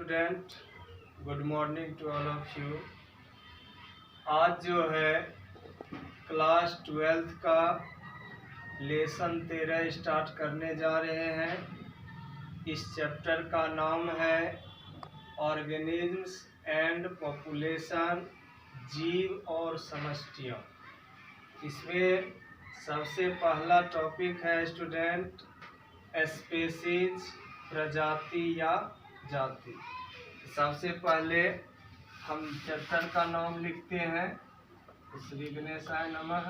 Student, good morning to all of you. आज जो है क्लास 12th का लेसन 13 स्टार्ट करने जा रहे हैं। इस चैप्टर का नाम है ऑर्गेनिज्म्स एंड पॉपुलेशन, जीव और समष्टियाँ। इसमें सबसे पहला टॉपिक है स्टूडेंट स्पीशीज, प्रजाति या जाति। सबसे पहले हम चैप्टर का नाम लिखते हैं। श्री गणेशाय नमः।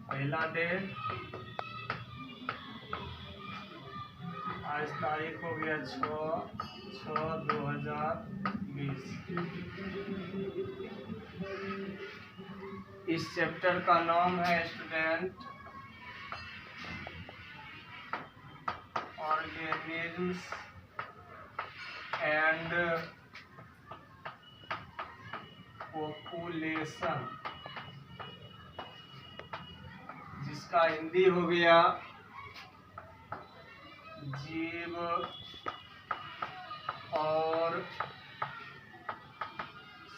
पहला डेट, आज तारीख हो गया 6/6/2020। इस चैप्टर का नाम है स्टूडेंट ऑर्गेनिज्म्स एंड पॉपुलेशन, जिसका हिंदी हो गया जीव और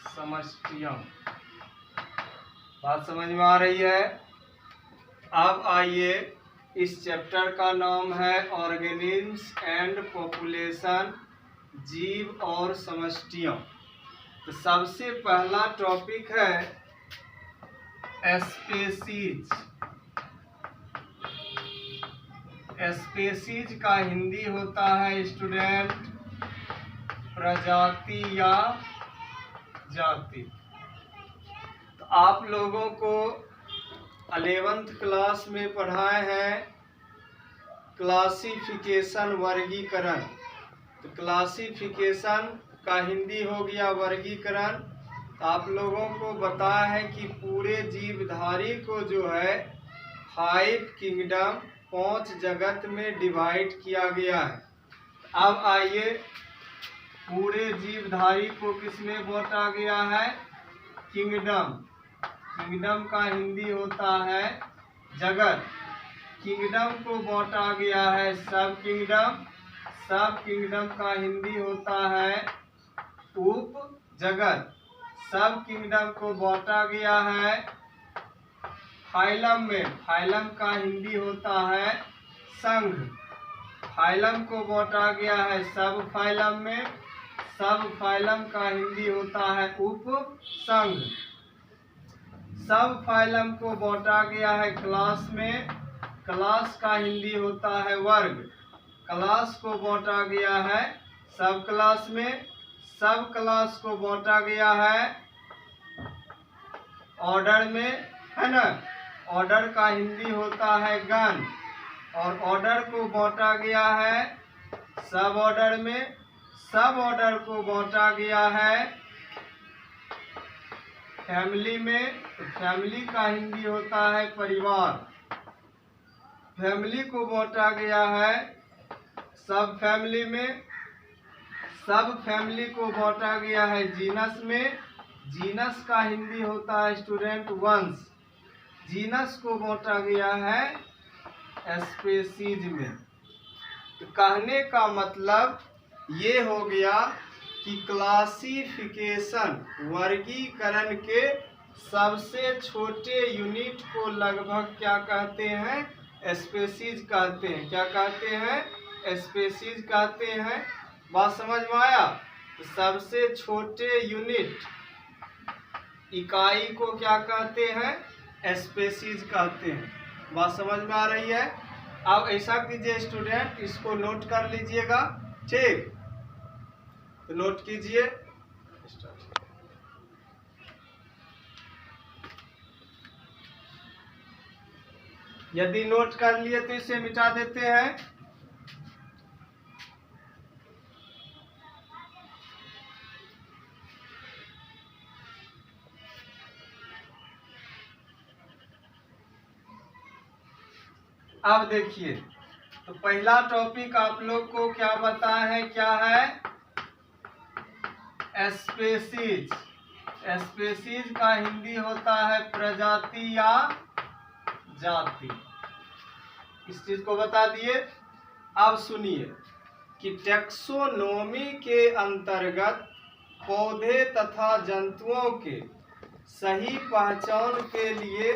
समष्टियाँ। बात समझ में आ रही है? अब आइए, इस चैप्टर का नाम है ऑर्गेनिज्म्स एंड पॉपुलेशन, जीव और समष्टियाँ। तो सबसे पहला टॉपिक है स्पीशीज। स्पीशीज का हिंदी होता है स्टूडेंट प्रजाति या जाति। तो आप लोगों को 11th क्लास में पढ़ाए हैं क्लासिफिकेशन, वर्गीकरण। तो क्लासिफिकेशन का हिंदी हो गया वर्गीकरण। तो आप लोगों को बताया है कि पूरे जीवधारी को जो है 5 किंगडम, 5 जगत में डिवाइड किया गया है। अब आइए, पूरे जीवधारी को किसमें बांटा गया है? किंगडम। किंगडम का हिंदी होता है जगत। किंगडम को बांटा गया है सब किंगडम। सब किंगडम का हिंदी होता है उप जगत। सब किंगडम को बांटा गया है फाइलम में। फाइलम का हिंदी होता है संघ। फाइलम को बांटा गया है सब फाइलम में। सब फाइलम का हिंदी होता है उप संघ। सब फाइलम को बांटा गया है क्लास में। क्लास का हिंदी होता है वर्ग। क्लास को बांटा गया है सब क्लास में। सब क्लास को बांटा गया है ऑर्डर में, है ना। ऑर्डर का हिंदी होता है गण। और ऑर्डर को बांटा गया है सब ऑर्डर में। सब ऑर्डर को बांटा गया है फैमिली में। तो फैमिली का हिंदी होता है परिवार। फैमिली को बांटा गया है सब फैमिली में। सब फैमिली को बांटा गया है जीनस में। जीनस का हिंदी होता है स्टूडेंट वंश। जीनस को बांटा गया है स्पीशीज में। तो कहने का मतलब ये हो गया कि क्लासिफिकेशन, वर्गीकरण के सबसे छोटे यूनिट को लगभग क्या कहते हैं? स्पीशीज कहते हैं। क्या कहते हैं? स्पीशीज कहते हैं। बात समझ में आया? तो सबसे छोटे यूनिट, इकाई को क्या कहते हैं? स्पीशीज कहते हैं। बात समझ में आ रही है? अब ऐसा कीजिए स्टूडेंट, इसको नोट कर लीजिएगा, ठीक? तो नोट कीजिए। यदि नोट कर लिए तो इसे मिटा देते हैं। अब देखिए, तो पहला टॉपिक आप लोग को क्या बताया है, क्या है? स्पेसीज। स्पेसीज का हिंदी होता है प्रजाति या जाति। इस चीज को बता दिए। अब सुनिए कि टैक्सोनॉमी के अंतर्गत पौधे तथा जंतुओं के सही पहचान के लिए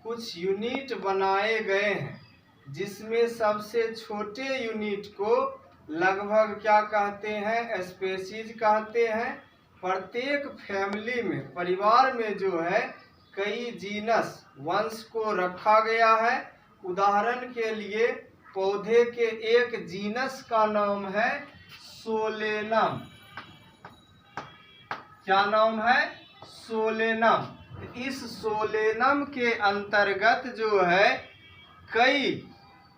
कुछ यूनिट बनाए गए हैं, जिसमें सबसे छोटे यूनिट को लगभग क्या कहते हैं? स्पेसीज कहते हैं। प्रत्येक फैमिली में, परिवार में जो है कई जीनस, वंश को रखा गया है। उदाहरण के लिए पौधे के एक जीनस का नाम है सोलेनम। क्या नाम है? सोलेनम। इस सोलेनम के अंतर्गत जो है कई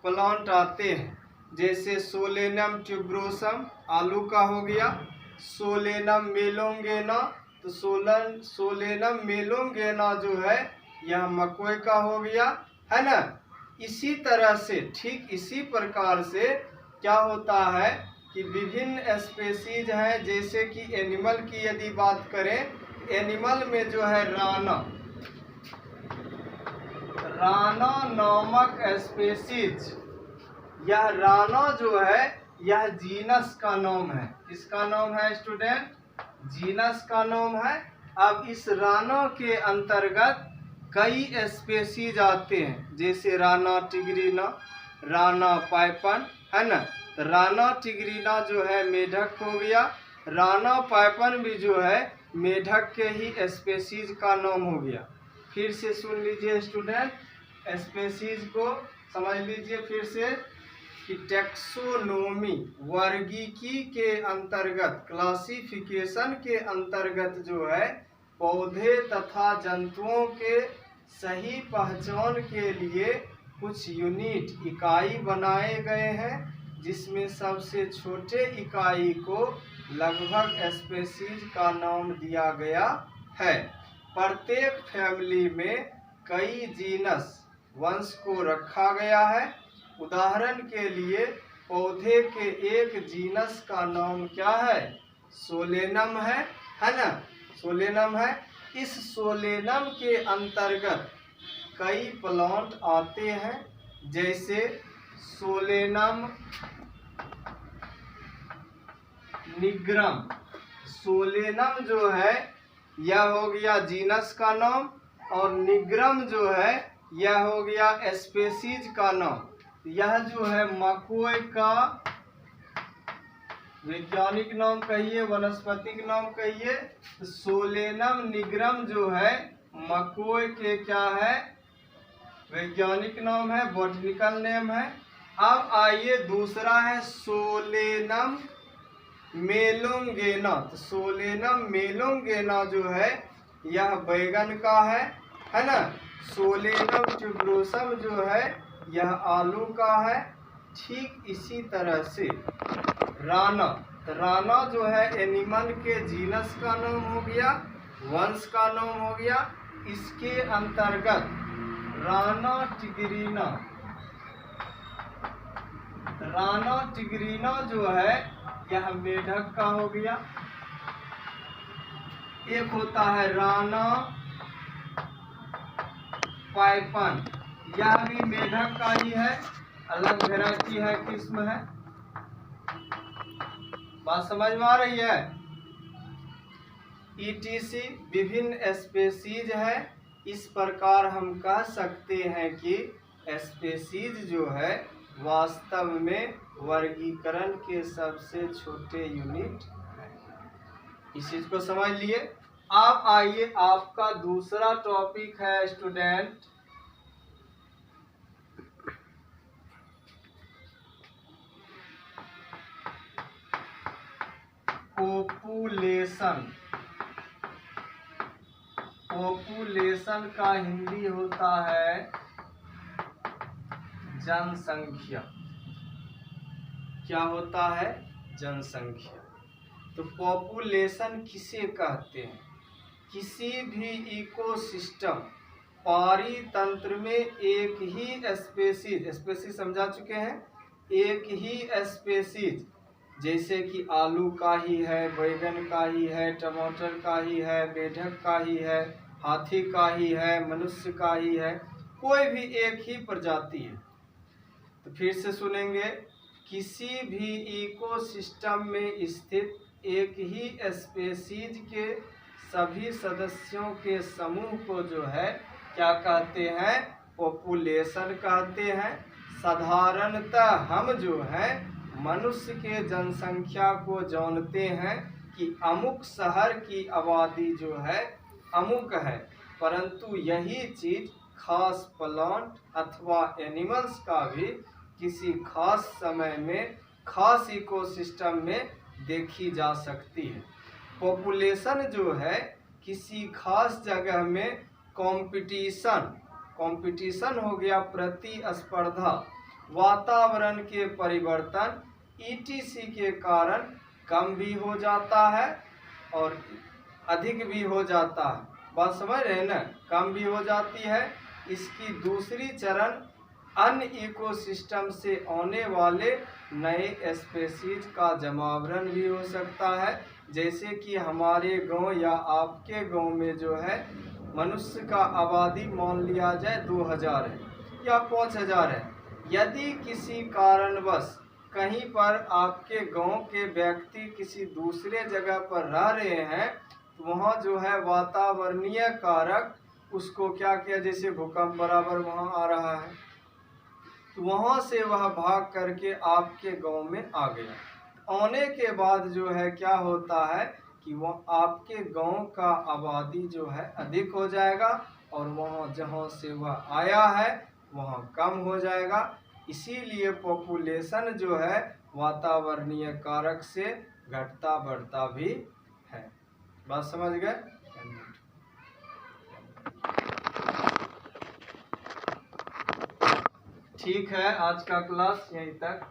प्लांट आते हैं, जैसे सोलेनम ट्यूबरोसम आलू का हो गया, सोलेनम मेलोंगेना, तो सोलेनम मेलोंगेना जो है यह मकोई का हो गया, है ना। इसी तरह से, ठीक इसी प्रकार से क्या होता है कि विभिन्न स्पेसीज हैं। जैसे कि एनिमल की यदि बात करें, एनिमल में जो है राना नामक स्पेसीज, यह राना जो है यह जीनस का नाम है। किसका नाम है स्टूडेंट? जीनस का नाम है। अब इस राना के अंतर्गत कई स्पेसीज आते हैं, जैसे राना टिग्रीना, राना पाइपन, है ना। तो राना टिग्रीना जो है मेढक हो गया, राना पाइपन भी जो है मेढक के ही स्पेसीज का नाम हो गया। फिर से सुन लीजिए स्टूडेंट, स्पेसीज को समझ लीजिए फिर से कि टैक्सोनॉमी, वर्गीकी के अंतर्गत, क्लासिफिकेशन के अंतर्गत जो है पौधे तथा जंतुओं के सही पहचान के लिए कुछ यूनिट, इकाई बनाए गए हैं, जिसमें सबसे छोटे इकाई को लगभग स्पेसीज का नाम दिया गया है। प्रत्येक फैमिली में कई जीनस, वंश को रखा गया है। उदाहरण के लिए पौधे के एक जीनस का नाम क्या है? सोलेनम है ना, सोलेनम है। इस सोलेनम के अंतर्गत कई प्लांट आते हैं, जैसे सोलेनम निग्रम। सोलेनम जो है यह हो गया जीनस का नाम, और निग्रम जो है यह हो गया स्पेसीज का नाम। यह जो है मकोई का वैज्ञानिक नाम कहिए, वनस्पतिक नाम कहिए। सोलेनम निग्रम जो है मकोई के क्या है? वैज्ञानिक नाम है, बॉटनिकल नेम है। अब आइए दूसरा है सोलेनम मेलोंगेना। तो सोलेनम मेलोंगेना जो है यह बैगन का है ना। सोलेनम ट्यूबरोसम जो है यह आलू का है। ठीक इसी तरह से राना, तो राना जो है एनिमल के जीनस का नाम हो गया, वंश का नाम हो गया। इसके अंतर्गत राना टिग्रीना जो है यह मेढक का हो गया। एक होता है राना पाइपन, यह भी मेढक का ही है, अलग वेराइटी है, किस्म है। बात समझ में आ रही है? ETC विभिन्न स्पेसीज है। इस प्रकार हम कह सकते हैं कि स्पेसीज जो है वास्तव में वर्गीकरण के सबसे छोटे यूनिट है। इस चीज को समझ लिए। अब आइए, आपका दूसरा टॉपिक है स्टूडेंट पॉपुलेशन। पॉपुलेशन का हिंदी होता है जनसंख्या। क्या होता है? जनसंख्या। तो पॉपुलेशन किसे कहते हैं? किसी भी इकोसिस्टम, पारितंत्र में एक ही स्पेसीज समझा चुके हैं, एक ही स्पेसीज, जैसे कि आलू का ही है, बैगन का ही है, टमाटर का ही है, मेढक का ही है, हाथी का ही है, मनुष्य का ही है, कोई भी एक ही प्रजाति है। तो फिर से सुनेंगे, किसी भी इकोसिस्टम में स्थित एक ही स्पेसीज के सभी सदस्यों के समूह को जो है क्या कहते हैं? पॉपुलेशन कहते हैं। साधारणतः हम जो है मनुष्य के जनसंख्या को जानते हैं कि अमुक शहर की आबादी जो है अमुक है, परंतु यही चीज खास प्लांट अथवा एनिमल्स का भी किसी खास समय में खास इकोसिस्टम में देखी जा सकती है। पॉपुलेशन जो है किसी खास जगह में कंपटीशन हो गया, प्रतिस्पर्धा, वातावरण के परिवर्तन ईटीसी के कारण कम भी हो जाता है और अधिक भी हो जाता है। बात समझ रहे हैं ना? कम भी हो जाती है। इसकी दूसरी चरण अन्य इकोसिस्टम से आने वाले नए स्पेसीज का जमावरण भी हो सकता है। जैसे कि हमारे गांव या आपके गांव में जो है मनुष्य का आबादी मान लिया जाए 2000 है या 5000 है। यदि किसी कारणवश कहीं पर आपके गांव के व्यक्ति किसी दूसरे जगह पर रह रहे हैं, तो वहाँ जो है वातावरणीय कारक उसको क्या किया, जैसे भूकंप बराबर वहाँ आ रहा है, तो वहाँ से वह भाग करके आपके गांव में आ गया। आने के बाद जो है क्या होता है कि वह आपके गांव का आबादी जो है अधिक हो जाएगा और वहाँ जहाँ से वह आया है वहाँ कम हो जाएगा। इसीलिए पॉपुलेशन जो है वातावरणीय कारक से घटता बढ़ता भी है। बात समझ गए? ठीक है, आज का क्लास यहीं तक।